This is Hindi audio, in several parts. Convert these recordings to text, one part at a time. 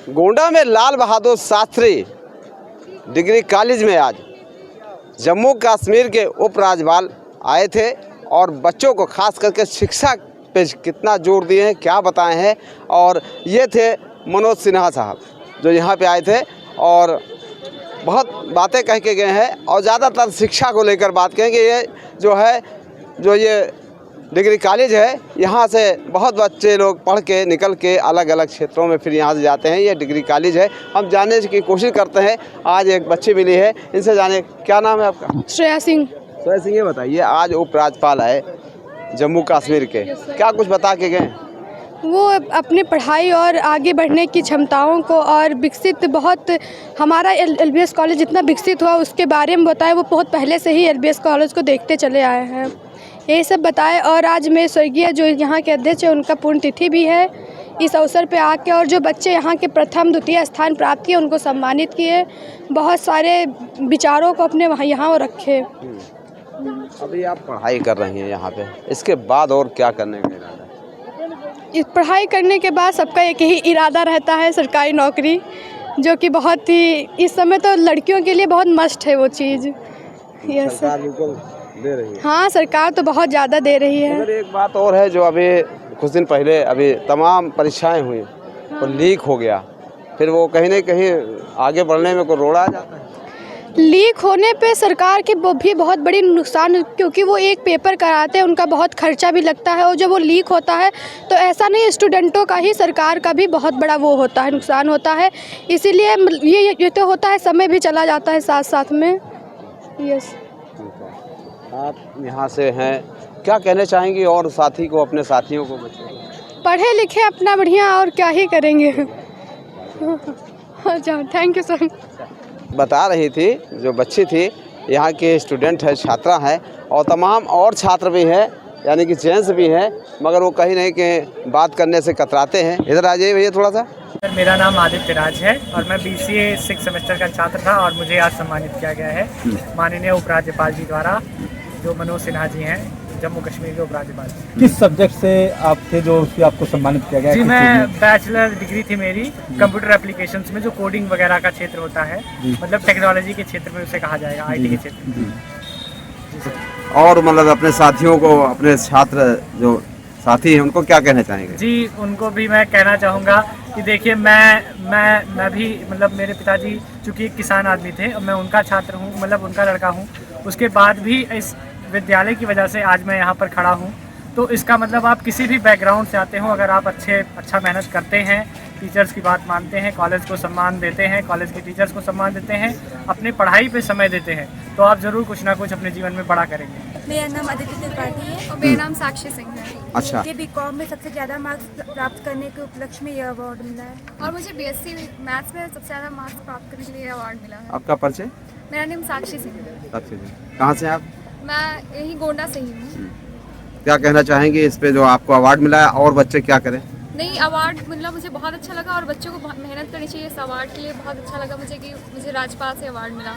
गोंडा में लाल बहादुर शास्त्री डिग्री कॉलेज में आज जम्मू कश्मीर के उपराज्यपाल आए थे और बच्चों को खास करके शिक्षा पे कितना जोर दिए हैं क्या बताए हैं। और ये थे मनोज सिन्हा साहब जो यहाँ पे आए थे और बहुत बातें कह के गए हैं और ज़्यादातर शिक्षा को लेकर बात कहेंगे। ये जो ये डिग्री कॉलेज है, यहाँ से बहुत बच्चे लोग पढ़ के निकल के अलग अलग क्षेत्रों में फिर यहाँ से जाते हैं। ये डिग्री कॉलेज है, हम जानने की कोशिश करते हैं। आज एक बच्ची मिली है, इनसे जाने क्या नाम है आपका? श्रेया सिंह। श्रेया सिंह, ये बताइए आज उपराज्यपाल आए जम्मू कश्मीर के, क्या कुछ बता के गए? वो अपनी पढ़ाई और आगे बढ़ने की क्षमताओं को और विकसित बहुत हमारा एलबीएस कॉलेज जितना विकसित हुआ उसके बारे में बताए। वो बहुत पहले से ही एलबीएस कॉलेज को देखते चले आए हैं, यही सब बताए। और आज में स्वर्गीय जो यहाँ के अध्यक्ष है उनका पुण्यतिथि भी है। इस अवसर पे आके और जो बच्चे यहाँ के प्रथम द्वितीय स्थान प्राप्त किए उनको सम्मानित किए, बहुत सारे विचारों को अपने वहाँ यहाँ रखे। अभी आप पढ़ाई कर रही हैं यहाँ पे, इसके बाद और क्या करने का इरादा है? इस पढ़ाई करने के बाद सबका एक ही इरादा रहता है, सरकारी नौकरी, जो कि बहुत ही इस समय तो लड़कियों के लिए बहुत मस्ट है वो चीज़। यस, सरकार बिल्कुल दे रही है। हाँ, सरकार तो बहुत ज़्यादा दे रही है। मगर एक बात और है जो अभी कुछ दिन पहले अभी तमाम परीक्षाएं हुई और लीक हो गया, फिर वो कहीं न कहीं आगे बढ़ने में कोई रोड़ा आ जाता है। लीक होने पे सरकार की भी बहुत बड़ी नुकसान, क्योंकि वो एक पेपर कराते हैं, उनका बहुत खर्चा भी लगता है। और जब वो लीक होता है तो ऐसा नहीं, स्टूडेंटों का ही सरकार का भी बहुत बड़ा वो होता है, नुकसान होता है। इसीलिए ये तो होता है, समय भी चला जाता है साथ साथ में। यस, आप यहाँ से हैं, क्या कहना चाहेंगी और साथी को, अपने साथियों को? पढ़े लिखे अपना बढ़िया, और क्या ही करेंगे। Thank you sir. बता रही थी जो बच्ची थी, यहाँ के स्टूडेंट है, छात्रा है और तमाम और छात्र भी हैं, यानी कि जेंट्स भी हैं, मगर वो कहीं नहीं के बात करने से कतराते हैं। इधर आ जाइए भैया थोड़ा सा। सर, मेरा नाम आदित्य राज है और मैं BCA 6 सेमेस्टर का छात्र था और मुझे आज सम्मानित किया गया है माननीय उपराज्यपाल जी द्वारा, जो मनोज सिन्हा जी हैं, जम्मू कश्मीर के उपराज्यपाल। किस सब्जेक्ट से आप थे जो उससे आपको सम्मानित किया गया? जी, मैं बैचलर डिग्री थी मेरी कंप्यूटर एप्लीकेशंस में, जो कोडिंग वगैरह का क्षेत्र होता है, मतलब टेक्नोलॉजी के क्षेत्र में उसे कहा जाएगा, IT के क्षेत्र में। जी सर। और मतलब अपने साथियों को, अपने छात्र जो साथी हैं उनको क्या कहना चाहेंगे? जी, उनको भी मैं कहना चाहूँगा कि देखिए मैं भी, मतलब मेरे पिताजी चूँकि एक किसान आदमी थे और मैं उनका छात्र हूँ, मतलब उनका लड़का हूँ। उसके बाद भी इस विद्यालय की वजह से आज मैं यहाँ पर खड़ा हूँ। तो इसका मतलब आप किसी भी बैकग्राउंड से आते हो, अगर आप अच्छा मेहनत करते हैं, टीचर्स की बात मानते हैं, कॉलेज को सम्मान देते हैं, कॉलेज के टीचर्स को सम्मान देते हैं, अपनी पढ़ाई पे समय देते हैं, तो आप ज़रूर कुछ ना कुछ अपने जीवन में बड़ा करेंगे। मेरा नाम आदित्य त्रिपाठी है और मेरा नाम साक्षी सिंह है। अच्छा। मुझे BCom में सबसे ज़्यादा मार्क्स प्राप्त करने के उपलक्ष्य में यह अवार्ड मिला है। और मुझे BSc मैथ्स में सबसे ज़्यादा मार्क्स प्राप्त करने के लिए अवार्ड मिला है। आपका परिचय? मेरा नाम साक्षी सिंह है। कहाँ से आप? मैं यही गोंडा से ही हूँ। क्या कहना चाहेंगे इस पे जो आपको अवार्ड मिला है, और बच्चे क्या करें? नहीं, अवार्ड मिला मुझे बहुत अच्छा लगा और बच्चों को मेहनत करनी चाहिए। इस अवार्ड के लिए बहुत अच्छा लगा मुझे कि मुझे राज्यपाल से अवार्ड मिला।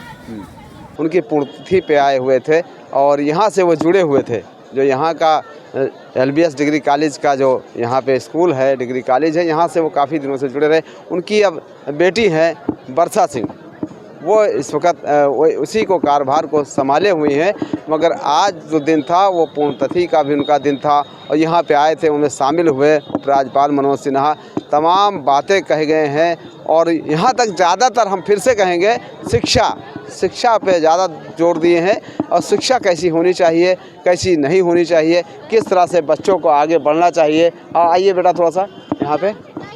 उनकी पुण्यतिथि पे आए हुए थे और यहाँ से वो जुड़े हुए थे। जो यहाँ का LBS डिग्री कॉलेज का जो यहाँ पे स्कूल है, डिग्री कॉलेज है, यहाँ से वो काफ़ी दिनों से जुड़े रहे। उनकी अब बेटी है वर्षा सिंह, वो इस वक्त वो उसी को कार्यभार को संभाले हुई हैं। मगर आज जो दिन था वो पुण्यतिथि का भी उनका दिन था और यहाँ पे आए थे, उनमें शामिल हुए उपराज्यपाल मनोज सिन्हा। तमाम बातें कहे गए हैं और यहाँ तक ज़्यादातर हम फिर से कहेंगे शिक्षा पे ज़्यादा जोर दिए हैं और शिक्षा कैसी होनी चाहिए, कैसी नहीं होनी चाहिए, किस तरह से बच्चों को आगे बढ़ना चाहिए। आइए बेटा थोड़ा सा यहाँ पे।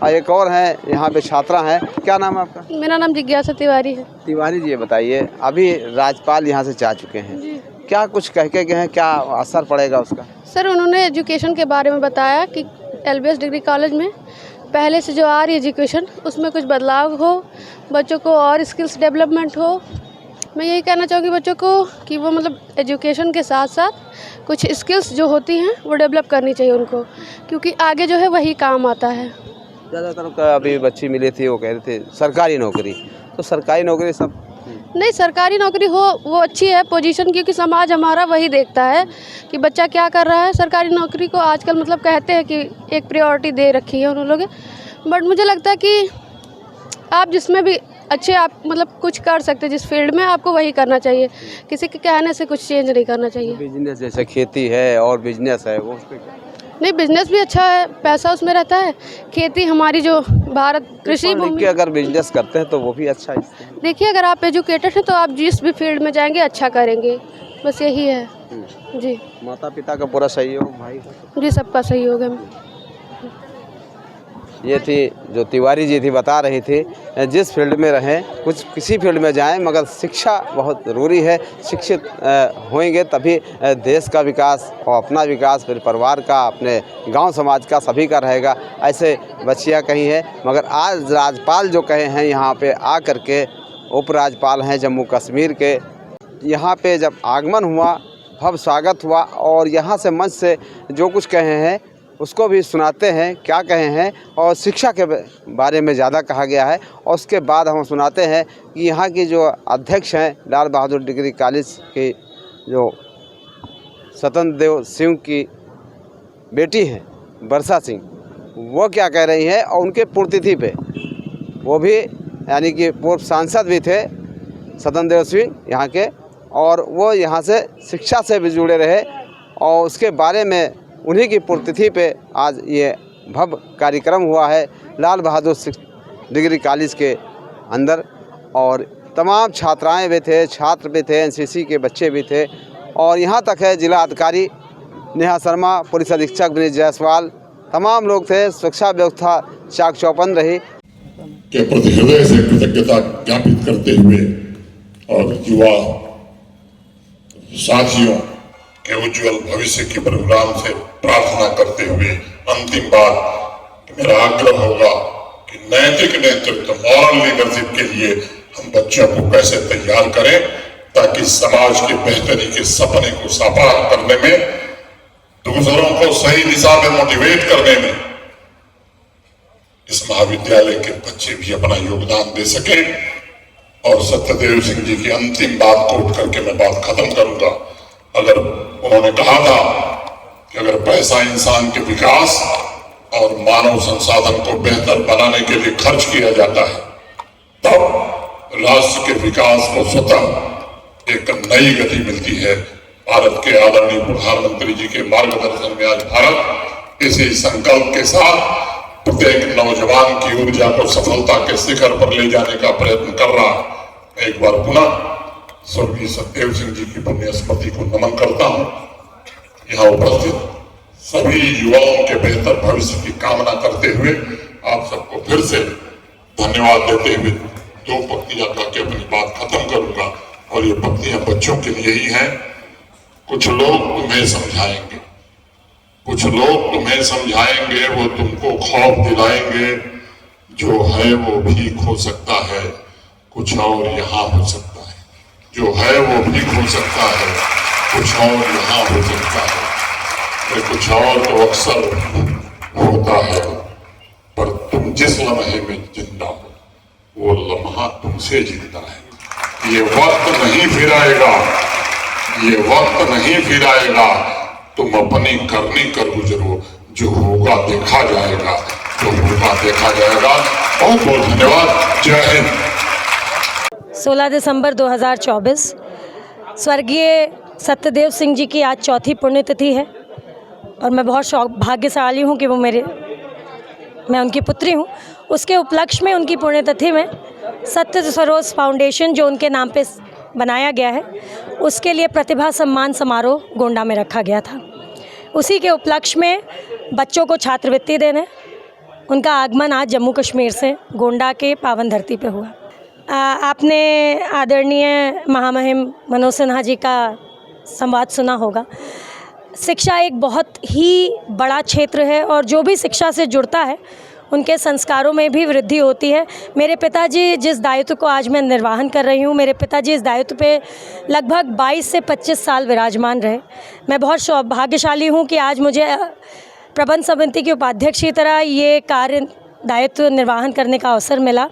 एक और हैं यहाँ पे छात्रा हैं, क्या नाम है आपका? मेरा नाम जिज्ञासा तिवारी है। तिवारी जी, ये बताइए अभी राज्यपाल यहाँ से जा चुके हैं, क्या कुछ कह के गए हैं, क्या असर पड़ेगा उसका? सर, उन्होंने एजुकेशन के बारे में बताया कि LBS डिग्री कॉलेज में पहले से जो आ रही एजुकेशन उसमें कुछ बदलाव हो, बच्चों को और स्किल्स डेवलपमेंट हो। मैं यही कहना चाहूँगी बच्चों को कि वो मतलब एजुकेशन के साथ साथ कुछ स्किल्स जो होती हैं वो डेवलप करनी चाहिए उनको, क्योंकि आगे जो है वही काम आता है। ज़्यादातर अभी बच्ची मिली थी, वो कह रहे थे सरकारी नौकरी, तो सरकारी नौकरी सब नहीं, सरकारी नौकरी हो वो अच्छी है पोजीशन, क्योंकि समाज हमारा वही देखता है कि बच्चा क्या कर रहा है। सरकारी नौकरी को आजकल मतलब कहते हैं कि एक प्रायोरिटी दे रखी है उन लोगों, बट मुझे लगता है कि आप जिसमें भी अच्छे आप मतलब कुछ कर सकते हैं, जिस फील्ड में आपको वही करना चाहिए, किसी के कहने से कुछ चेंज नहीं करना चाहिए। बिजनेस जैसे खेती है और बिजनेस है वो उस पे क्या? नहीं, बिजनेस भी अच्छा है, पैसा उसमें रहता है। खेती हमारी जो भारत कृषि पढ़ लिख के भूमि, अगर बिजनेस करते हैं तो वो भी अच्छा है इससे। देखिए अगर आप एजुकेटेड हैं तो आप जिस भी फील्ड में जाएंगे अच्छा करेंगे, बस यही है जी। माता पिता का पूरा सहयोग, भाई का। जी सबका सहयोग है। ये थी जो तिवारी जी थी, बता रही थी जिस फील्ड में रहें, कुछ किसी फील्ड में जाएं, मगर शिक्षा बहुत ज़रूरी है। शिक्षित होंगे तभी देश का विकास और अपना विकास, फिर परिवार का, अपने गांव समाज का, सभी का रहेगा। ऐसे बच्चियां कही है। मगर आज राज्यपाल जो कहे हैं यहाँ पे आ कर के, उपराज्यपाल हैं जम्मू कश्मीर के, यहाँ पे जब आगमन हुआ, भव्य स्वागत हुआ और यहाँ से मंच से जो कुछ कहे हैं उसको भी सुनाते हैं क्या कहे हैं। और शिक्षा के बारे में ज़्यादा कहा गया है और उसके बाद हम सुनाते हैं कि यहाँ की जो अध्यक्ष हैं लाल बहादुर डिग्री कॉलेज की जो स्वतंत्र देव सिंह की बेटी हैं वर्षा सिंह, वो क्या कह रही हैं और उनके पुण्यतिथि पे वो भी यानी कि पूर्व सांसद भी थे स्वतंत्र देव सिंह यहाँ के, और वो यहाँ से शिक्षा से भी जुड़े रहे और उसके बारे में उन्हीं की पुण्यतिथि पे आज ये भव्य कार्यक्रम हुआ है लाल बहादुर डिग्री कॉलेज के अंदर। और तमाम छात्राएं भी थे, छात्र भी थे, एनसीसी के बच्चे भी थे और यहाँ तक है जिला अधिकारी नेहा शर्मा, पुलिस अधीक्षक विनीत जायसवाल, तमाम लोग थे। सुरक्षा व्यवस्था चाक चौबंद रही। के प्रति हृदय से कृतज्ञता ज्ञापित करते हुए और युवा साथियों के उज्जवल भविष्य के प्रोग्राम से प्रार्थना करते हुए अंतिम बात मेरा आग्रह होगा कि नैतिक नेतृत्व, मॉरल लीडरशिप के लिए हम बच्चों को कैसे तैयार करें ताकि समाज के बेहतरी के सपने को साकार करने में, दूसरों को सही दिशा में मोटिवेट करने में इस महाविद्यालय के बच्चे भी अपना योगदान दे सके। और सत्यदेव सिंह जी की अंतिम बात कोट करके मैं बात खत्म करूंगा। अगर उन्होंने कहा था कि अगर पैसा इंसान के विकास और मानव संसाधन को बेहतर बनाने के लिए खर्च किया जाता है, तब राष्ट्र के विकास को स्वतः एक नई गति मिलती है। भारत के आदरणीय प्रधानमंत्री जी के मार्गदर्शन में आज भारत इसी संकल्प के साथ प्रत्येक नौजवान की ऊर्जा को सफलता के शिखर पर ले जाने का प्रयत्न कर रहा है। मैं एक बार पुनः स्वर्गीय सत्यदेव सिंह जी की पुण्य स्मृति को नमन करता हूं। यहाँ उपस्थित सभी युवाओं के बेहतर भविष्य की कामना करते हुए आप सबको फिर से धन्यवाद देते हुए दो पंक्तियां करके अपनी बात खत्म करूंगा। और ये पंक्तियां बच्चों के लिए ही हैं। कुछ लोग तुम्हें समझाएंगे, कुछ लोग तुम्हें समझाएंगे, वो तुमको खौफ दिलाएंगे, जो है वो भी खो सकता है, कुछ और यहाँ हो सकता है। जो है वो भी खो सकता है, कुछ और यहाँ हो सकता है। कुछ और तो अक्सर होता है, पर तुम जिस लम्हे में जिंदा हो वो लम्हा तुमसे जिंदा है। ये वक्त नहीं फिर आएगा, ये वक्त नहीं फिर आएगा, तुम अपनी करनी कर गुजरो, जो होगा देखा जाएगा, जो होगा देखा जाएगा। बहुत बहुत धन्यवाद। जय हिंद। 16 दिसंबर 2024 स्वर्गीय सत्यदेव सिंह जी की आज चौथी पुण्यतिथि है और मैं बहुत भाग्यशाली हूँ कि मैं उनकी पुत्री हूँ। उसके उपलक्ष्य में उनकी पुण्यतिथि में सत्य सरोज फाउंडेशन जो उनके नाम पे बनाया गया है, उसके लिए प्रतिभा सम्मान समारोह गोंडा में रखा गया था। उसी के उपलक्ष्य में बच्चों को छात्रवृत्ति देने उनका आगमन आज जम्मू कश्मीर से गोंडा के पावन धरती पे हुआ। आपने आदरणीय महामहिम मनोज सिन्हा जी का संवाद सुना होगा। शिक्षा एक बहुत ही बड़ा क्षेत्र है और जो भी शिक्षा से जुड़ता है उनके संस्कारों में भी वृद्धि होती है। मेरे पिताजी जिस दायित्व को आज मैं निर्वाहन कर रही हूँ, मेरे पिताजी इस दायित्व पे लगभग 22 से 25 साल विराजमान रहे। मैं बहुत सौभाग्यशाली हूँ कि आज मुझे प्रबंध समिति की उपाध्यक्ष की तरह ये कार्य दायित्व निर्वाहन करने का अवसर मिला।